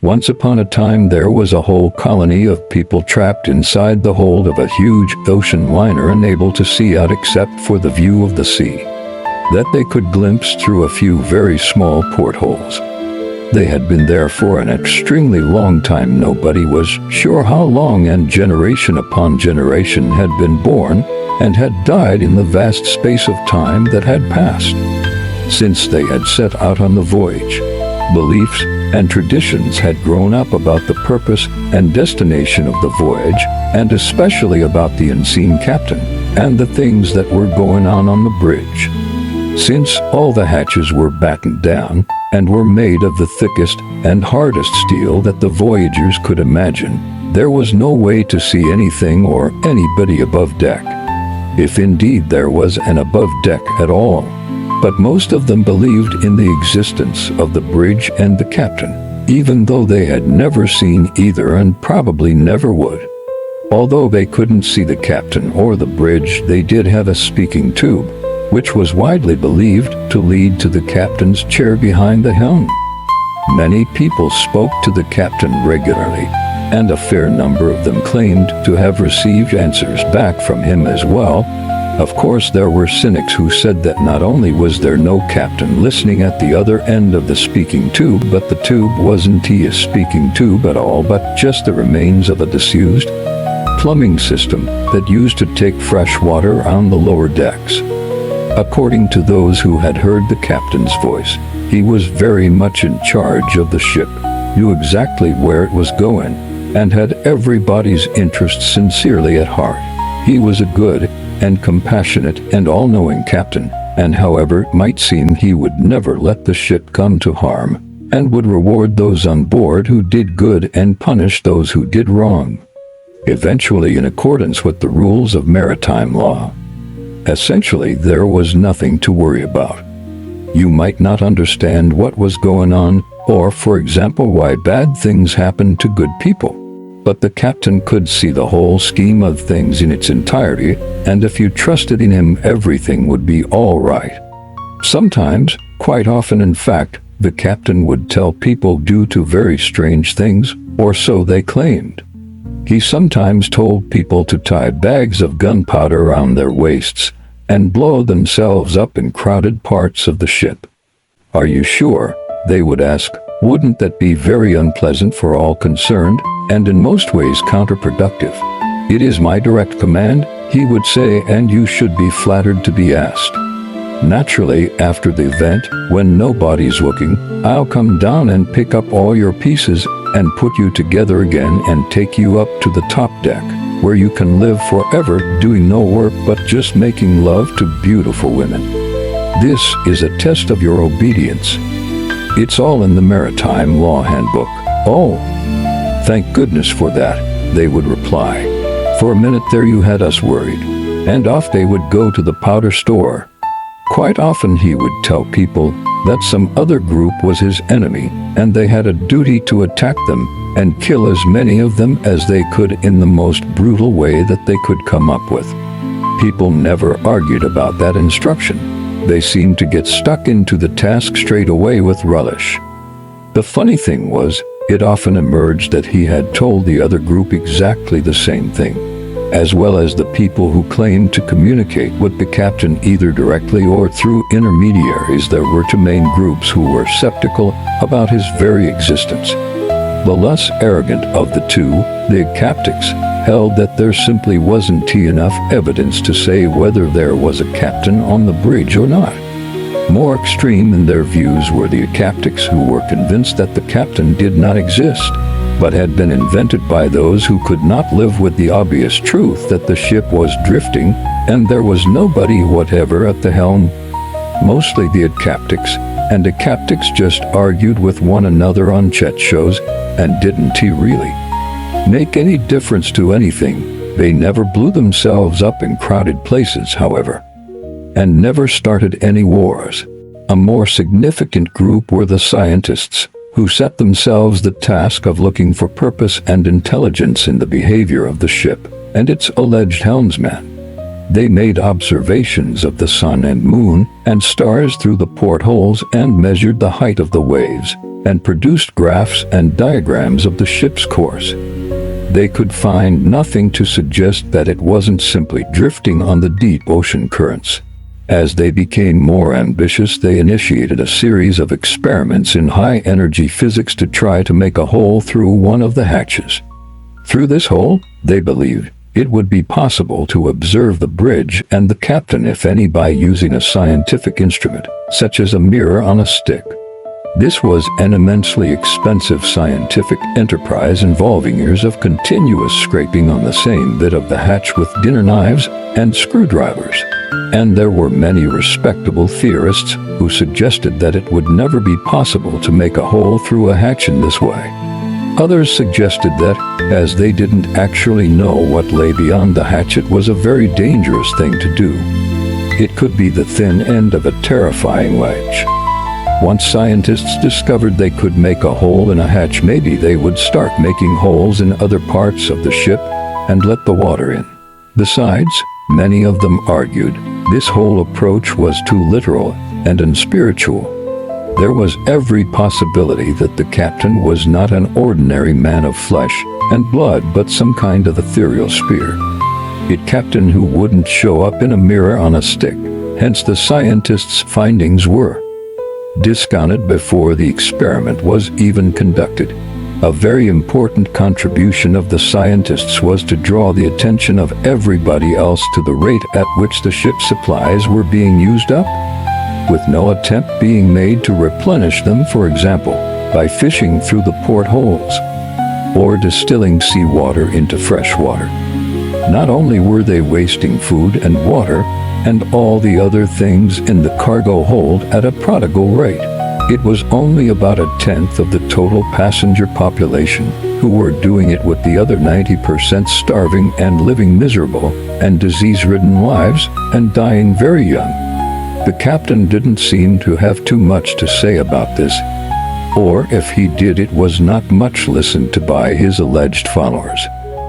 Once upon a time there was a whole colony of people trapped inside the hold of a huge ocean liner, unable to see out except for the view of the sea that they could glimpse through a few very small portholes. They had been there for an extremely long time. Nobody was sure how long, and generation upon generation had been born and had died in the vast space of time that had passed since they had set out on the voyage. Beliefs and traditions had grown up about the purpose and destination of the voyage, and especially about the unseen captain and the things that were going on the bridge. Since all the hatches were battened down and were made of the thickest and hardest steel that the voyagers could imagine, there was no way to see anything or anybody above deck, if indeed there was an above deck at all. But most of them believed in the existence of the bridge and the captain, even though they had never seen either and probably never would. Although they couldn't see the captain or the bridge, they did have a speaking tube, which was widely believed to lead to the captain's chair behind the helm. Many people spoke to the captain regularly, and a fair number of them claimed to have received answers back from him as well. Of course, there were cynics who said that not only was there no captain listening at the other end of the speaking tube, but the tube wasn't a speaking tube at all, but just the remains of a disused plumbing system that used to take fresh water on the lower decks. According to those who had heard the captain's voice, he was very much in charge of the ship, knew exactly where it was going, and had everybody's interests sincerely at heart. He was a good and compassionate and all-knowing captain, and however it might seem, he would never let the ship come to harm, and would reward those on board who did good and punish those who did wrong, eventually in accordance with the rules of maritime law. Essentially, there was nothing to worry about. You might not understand what was going on, or, for example, why bad things happened to good people, but the captain could see the whole scheme of things in its entirety, and if you trusted in him, everything would be all right. Sometimes, quite often in fact, the captain would tell people due to very strange things, or so they claimed. He sometimes told people to tie bags of gunpowder around their waists and blow themselves up in crowded parts of the ship. "Are you sure?" they would ask. "Wouldn't that be very unpleasant for all concerned, and in most ways counterproductive?" "It is my direct command," he would say, "and you should be flattered to be asked. Naturally, after the event, when nobody's looking, I'll come down and pick up all your pieces and put you together again and take you up to the top deck, where you can live forever doing no work but just making love to beautiful women. This is a test of your obedience. It's all in the Maritime Law Handbook." "Oh, thank goodness for that," they would reply. "For a minute there you had us worried." And off they would go to the powder store. Quite often he would tell people that some other group was his enemy, and they had a duty to attack them and kill as many of them as they could in the most brutal way that they could come up with. People never argued about that instruction. They seemed to get stuck into the task straight away with relish. The funny thing was, it often emerged that he had told the other group exactly the same thing, as well as the people who claimed to communicate with the captain either directly or through intermediaries. There were two main groups who were skeptical about his very existence. The less arrogant of the two, the captics, held that there simply wasn't enough evidence to say whether there was a captain on the bridge or not. More extreme in their views were the captics, who were convinced that the captain did not exist, but had been invented by those who could not live with the obvious truth that the ship was drifting and there was nobody whatever at the helm. Mostly the captics and the captics just argued with one another on chat shows and didn't really make any difference to anything. They never blew themselves up in crowded places, however, and never started any wars. A more significant group were the scientists, who set themselves the task of looking for purpose and intelligence in the behavior of the ship and its alleged helmsman. They made observations of the sun and moon and stars through the portholes and measured the height of the waves, and produced graphs and diagrams of the ship's course. They could find nothing to suggest that it wasn't simply drifting on the deep ocean currents. As they became more ambitious, they initiated a series of experiments in high-energy physics to try to make a hole through one of the hatches. Through this hole, they believed, it would be possible to observe the bridge and the captain, if any, by using a scientific instrument, such as a mirror on a stick. This was an immensely expensive scientific enterprise involving years of continuous scraping on the same bit of the hatch with dinner knives and screwdrivers. And there were many respectable theorists who suggested that it would never be possible to make a hole through a hatch in this way. Others suggested that, as they didn't actually know what lay beyond the hatch, it was a very dangerous thing to do. It could be the thin end of a terrifying wedge. Once scientists discovered they could make a hole in a hatch, maybe they would start making holes in other parts of the ship and let the water in. Besides, many of them argued, this whole approach was too literal and unspiritual. There was every possibility that the captain was not an ordinary man of flesh and blood, but some kind of ethereal spirit. A captain who wouldn't show up in a mirror on a stick. Hence the scientists' findings were discounted before the experiment was even conducted. A very important contribution of the scientists was to draw the attention of everybody else to the rate at which the ship's supplies were being used up, with no attempt being made to replenish them, for example, by fishing through the portholes or distilling seawater into fresh water. Not only were they wasting food and water and all the other things in the cargo hold at a prodigal rate, it was only about a tenth of the total passenger population who were doing it, with the other 90% starving and living miserable and disease-ridden lives and dying very young. The captain didn't seem to have too much to say about this, or if he did, it was not much listened to by his alleged followers.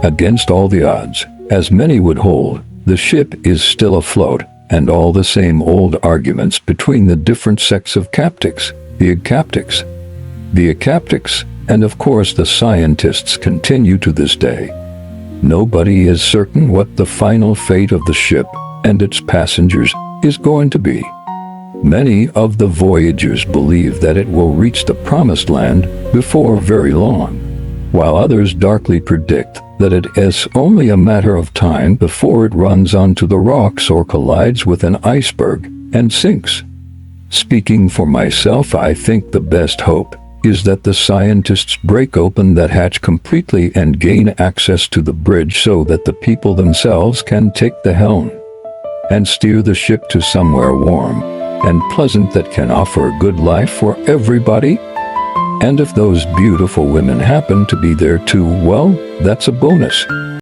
Against all the odds, as many would hold, the ship is still afloat, and all the same old arguments between the different sects of skeptics, the skeptics, and of course the scientists continue to this day. Nobody is certain what the final fate of the ship and its passengers is going to be. Many of the voyagers believe that it will reach the promised land before very long, while others darkly predict that it is only a matter of time before it runs onto the rocks or collides with an iceberg and sinks. Speaking for myself, I think the best hope is that the scientists break open that hatch completely and gain access to the bridge so that the people themselves can take the helm and steer the ship to somewhere warm and pleasant that can offer a good life for everybody. And if those beautiful women happen to be there too, well, that's a bonus.